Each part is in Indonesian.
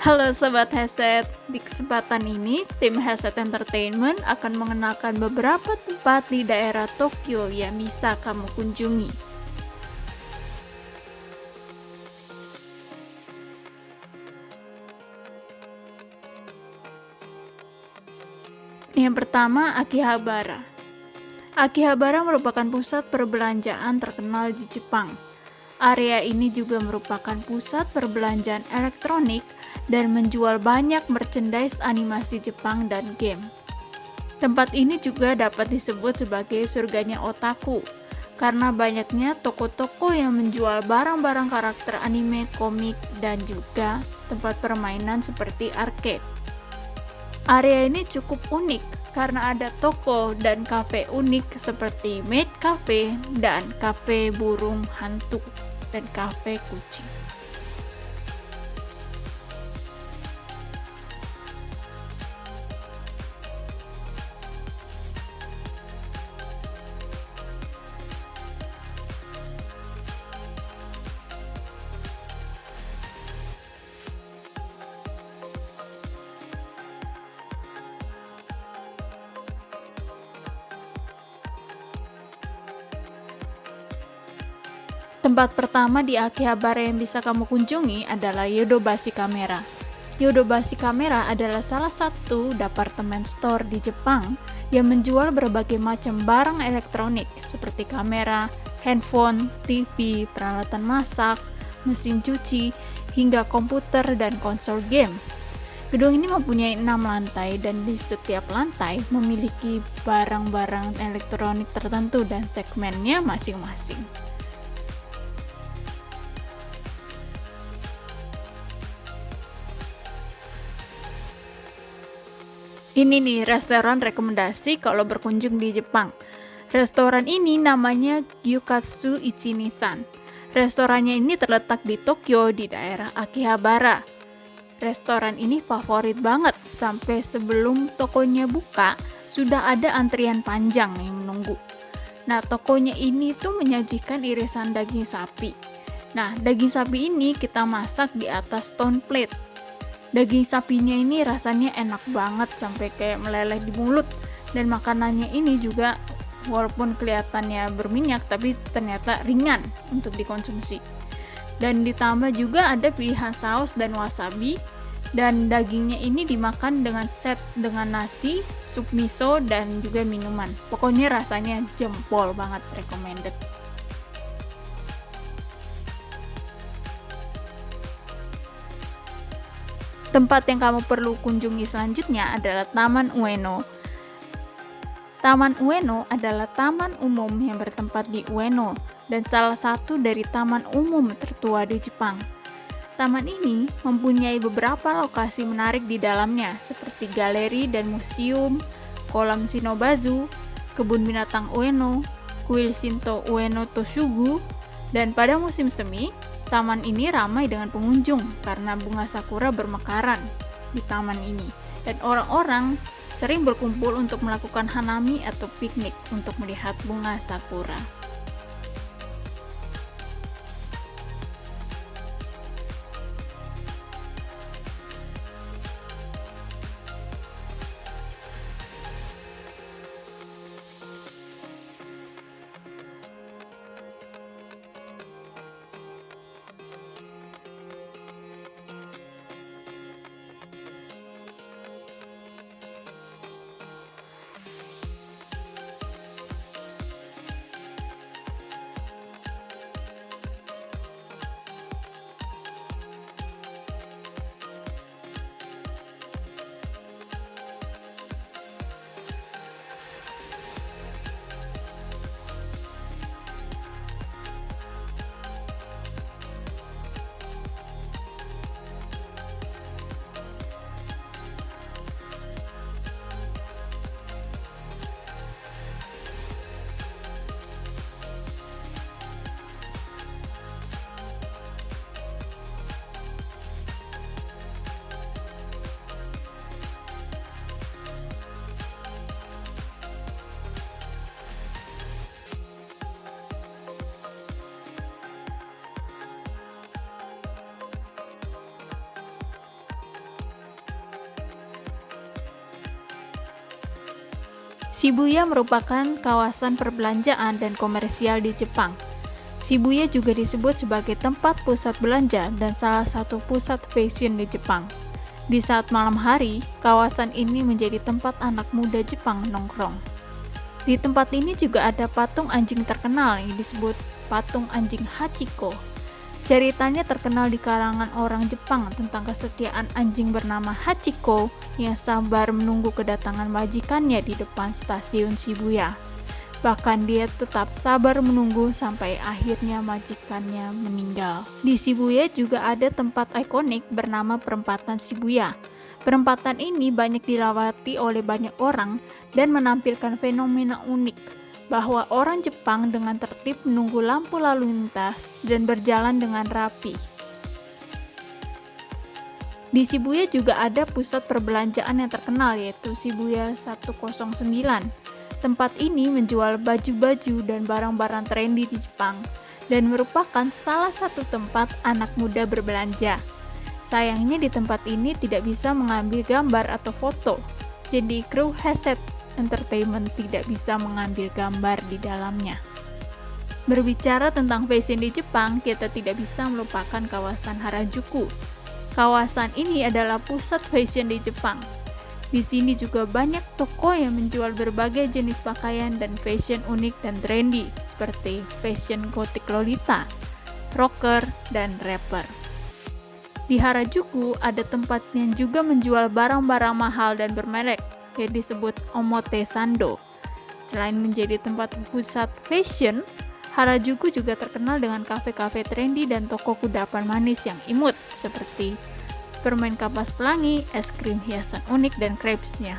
Halo Sobat Headset, di kesempatan ini tim Headset Entertainment akan mengenalkan beberapa tempat di daerah Tokyo yang bisa kamu kunjungi. Yang pertama, Akihabara. Akihabara merupakan pusat perbelanjaan terkenal di Jepang. Area ini juga merupakan pusat perbelanjaan elektronik dan menjual banyak merchandise animasi Jepang dan game. Tempat ini juga dapat disebut sebagai surganya otaku, karena banyaknya toko-toko yang menjual barang-barang karakter anime, komik, dan juga tempat permainan seperti arcade. Area ini cukup unik karena ada toko dan kafe unik seperti Maid Cafe dan kafe burung hantu dan kafe kucing. Tempat pertama di Akihabara yang bisa kamu kunjungi adalah Yodobashi Camera. Yodobashi Camera adalah salah satu departemen store di Jepang yang menjual berbagai macam barang elektronik seperti kamera, handphone, TV, peralatan masak, mesin cuci, hingga komputer dan konsol game. Gedung ini mempunyai 6 lantai dan di setiap lantai memiliki barang-barang elektronik tertentu dan segmennya masing-masing. Ini nih restoran rekomendasi kalau berkunjung di Jepang. Restoran ini namanya Gyukatsu Ichinisan. Restorannya ini terletak di Tokyo di daerah Akihabara. Restoran ini favorit banget, sampai sebelum tokonya buka, sudah ada antrian panjang yang menunggu. Nah, tokonya ini tuh menyajikan irisan daging sapi. Nah, daging sapi ini kita masak di atas stone plate. Daging sapinya ini rasanya enak banget sampai kayak meleleh di mulut. Dan makanannya ini juga walaupun kelihatannya berminyak tapi ternyata ringan untuk dikonsumsi. Dan ditambah juga ada pilihan saus dan wasabi, dan dagingnya ini dimakan dengan set dengan nasi, sup miso, dan juga minuman. Pokoknya rasanya jempol banget, recommended. Tempat yang kamu perlu kunjungi selanjutnya adalah Taman Ueno. Taman Ueno adalah taman umum yang bertempat di Ueno dan salah satu dari taman umum tertua di Jepang. Taman ini mempunyai beberapa lokasi menarik di dalamnya, seperti galeri dan museum, kolam Shinobazu, kebun binatang Ueno, kuil Shinto Ueno Toshugu, dan pada musim semi, taman ini ramai dengan pengunjung karena bunga sakura bermekaran di taman ini, dan orang-orang sering berkumpul untuk melakukan hanami atau piknik untuk melihat bunga sakura. Shibuya merupakan kawasan perbelanjaan dan komersial di Jepang. Shibuya juga disebut sebagai tempat pusat belanja dan salah satu pusat fashion di Jepang. Di saat malam hari, kawasan ini menjadi tempat anak muda Jepang nongkrong. Di tempat ini juga ada patung anjing terkenal yang disebut patung anjing Hachiko. Ceritanya terkenal di kalangan orang Jepang tentang kesetiaan anjing bernama Hachiko yang sabar menunggu kedatangan majikannya di depan stasiun Shibuya. Bahkan dia tetap sabar menunggu sampai akhirnya majikannya meninggal. Di Shibuya juga ada tempat ikonik bernama Perempatan Shibuya. Perempatan ini banyak dilewati oleh banyak orang dan menampilkan fenomena unik bahwa orang Jepang dengan tertib menunggu lampu lalu lintas dan berjalan dengan rapi. Di Shibuya juga ada pusat perbelanjaan yang terkenal yaitu Shibuya 109. Tempat ini menjual baju-baju dan barang-barang trendy di Jepang dan merupakan salah satu tempat anak muda berbelanja. Sayangnya di tempat ini tidak bisa mengambil gambar atau foto, jadi kru Heisei Entertainment tidak bisa mengambil gambar di dalamnya. Berbicara tentang fashion di Jepang, kita tidak bisa melupakan kawasan Harajuku. Kawasan ini adalah pusat fashion di Jepang. Di sini juga banyak toko yang menjual berbagai jenis pakaian dan fashion unik dan trendy, seperti fashion gotik Lolita, rocker, dan rapper. Di Harajuku ada tempat yang juga menjual barang-barang mahal dan bermerek, yang disebut Omotesando. Selain menjadi tempat pusat fashion, Harajuku juga terkenal dengan kafe-kafe trendy dan toko kudapan manis yang imut, seperti permen kapas pelangi, es krim hiasan unik, dan crepes-nya.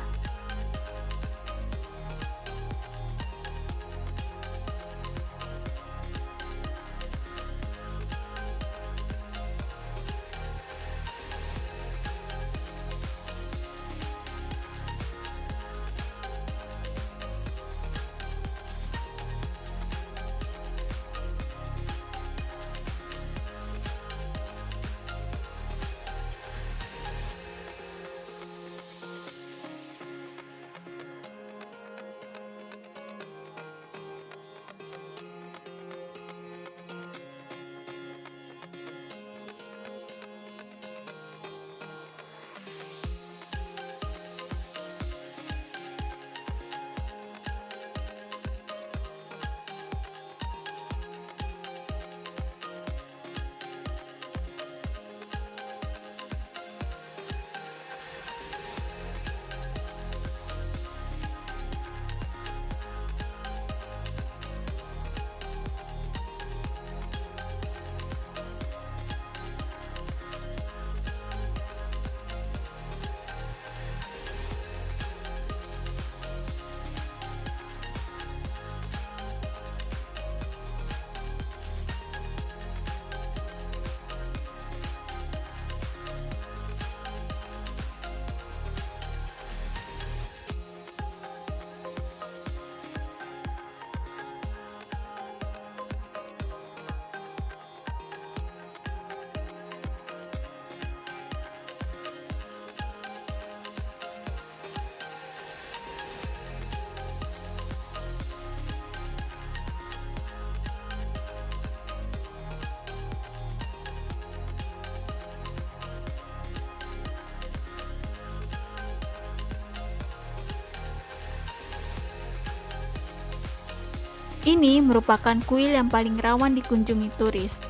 Ini merupakan kuil yang paling rawan dikunjungi turis.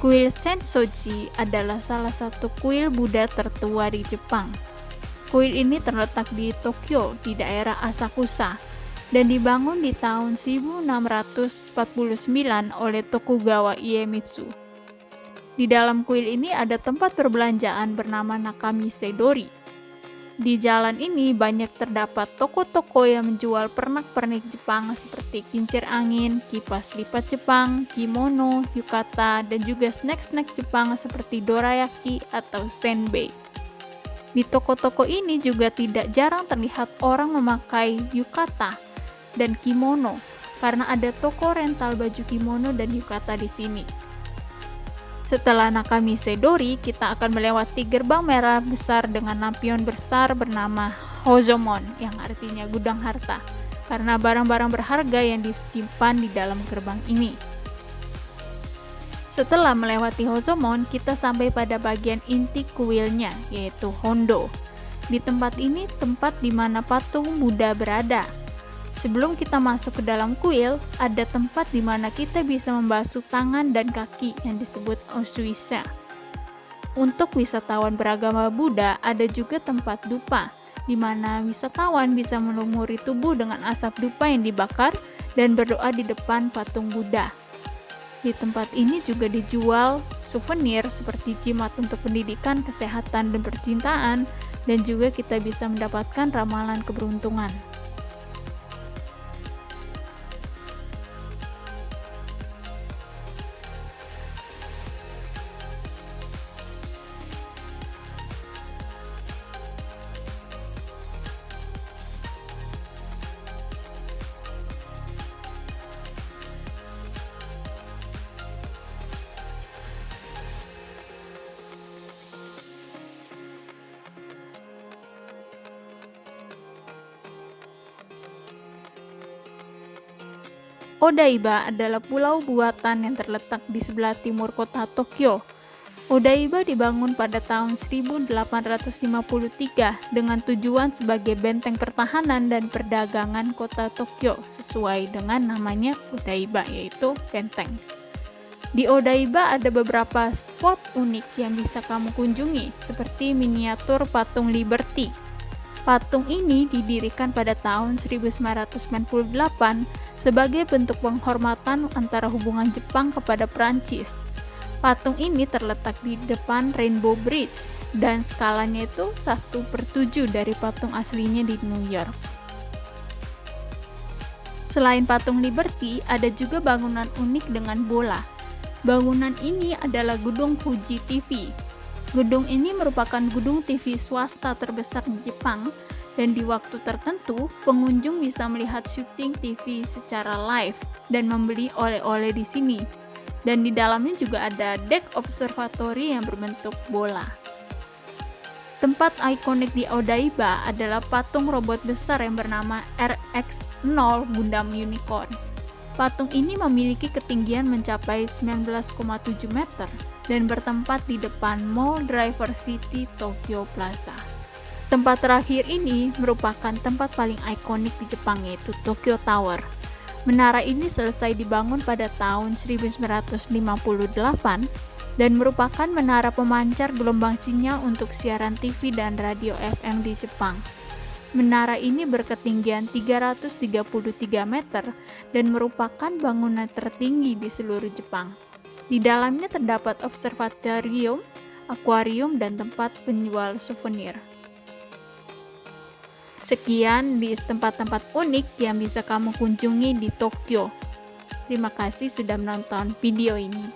Kuil Sensoji adalah salah satu kuil Buddha tertua di Jepang. Kuil ini terletak di Tokyo, di daerah Asakusa, dan dibangun di tahun 1649 oleh Tokugawa Iemitsu. Di dalam kuil ini ada tempat perbelanjaan bernama Nakamise Dori. Di jalan ini banyak terdapat toko-toko yang menjual pernak-pernik Jepang seperti kincir angin, kipas lipat Jepang, kimono, yukata, dan juga snack-snack Jepang seperti dorayaki atau senbei. Di toko-toko ini juga tidak jarang terlihat orang memakai yukata dan kimono karena ada toko rental baju kimono dan yukata di sini. Setelah Nakamise Dori, kita akan melewati gerbang merah besar dengan lampion besar bernama Hozomon, yang artinya gudang harta. karena barang-barang berharga yang disimpan di dalam gerbang ini. Setelah melewati Hozomon, kita sampai pada bagian inti kuilnya, yaitu Hondo. Di tempat ini tempat di mana patung Buddha berada. Sebelum kita masuk ke dalam kuil, ada tempat di mana kita bisa membasuh tangan dan kaki yang disebut Osuisha. Untuk wisatawan beragama Buddha, ada juga tempat dupa, di mana wisatawan bisa melumuri tubuh dengan asap dupa yang dibakar dan berdoa di depan patung Buddha. Di tempat ini juga dijual souvenir seperti jimat untuk pendidikan, kesehatan, dan percintaan, dan juga kita bisa mendapatkan ramalan keberuntungan. Odaiba adalah pulau buatan yang terletak di sebelah timur kota Tokyo. Odaiba dibangun pada tahun 1853 dengan tujuan sebagai benteng pertahanan dan perdagangan kota Tokyo sesuai dengan namanya Odaiba, yaitu benteng. Di Odaiba ada beberapa spot unik yang bisa kamu kunjungi, seperti miniatur patung Liberty. Patung ini didirikan pada tahun 1998 sebagai bentuk penghormatan antara hubungan Jepang kepada Prancis. Patung ini terletak di depan Rainbow Bridge dan skalanya itu 1/7 dari patung aslinya di New York. Selain patung Liberty, ada juga bangunan unik dengan bola. Bangunan ini adalah gedung Fuji TV. Gedung ini merupakan gedung TV swasta terbesar di Jepang, dan di waktu tertentu, pengunjung bisa melihat syuting TV secara live dan membeli oleh-oleh di sini. Dan di dalamnya juga ada dek observatory yang berbentuk bola. Tempat ikonik di Odaiba adalah patung robot besar yang bernama RX-0 Gundam Unicorn. Patung ini memiliki ketinggian mencapai 19,7 meter dan bertempat di depan Mall Driver City Tokyo Plaza. Tempat terakhir ini merupakan tempat paling ikonik di Jepang, yaitu Tokyo Tower. Menara ini selesai dibangun pada tahun 1958 dan merupakan menara pemancar gelombang sinyal untuk siaran TV dan radio FM di Jepang. Menara ini berketinggian 333 meter dan merupakan bangunan tertinggi di seluruh Jepang. Di dalamnya terdapat observatorium, akuarium, dan tempat penjual souvenir. Sekian di tempat-tempat unik yang bisa kamu kunjungi di Tokyo. Terima kasih sudah menonton video ini.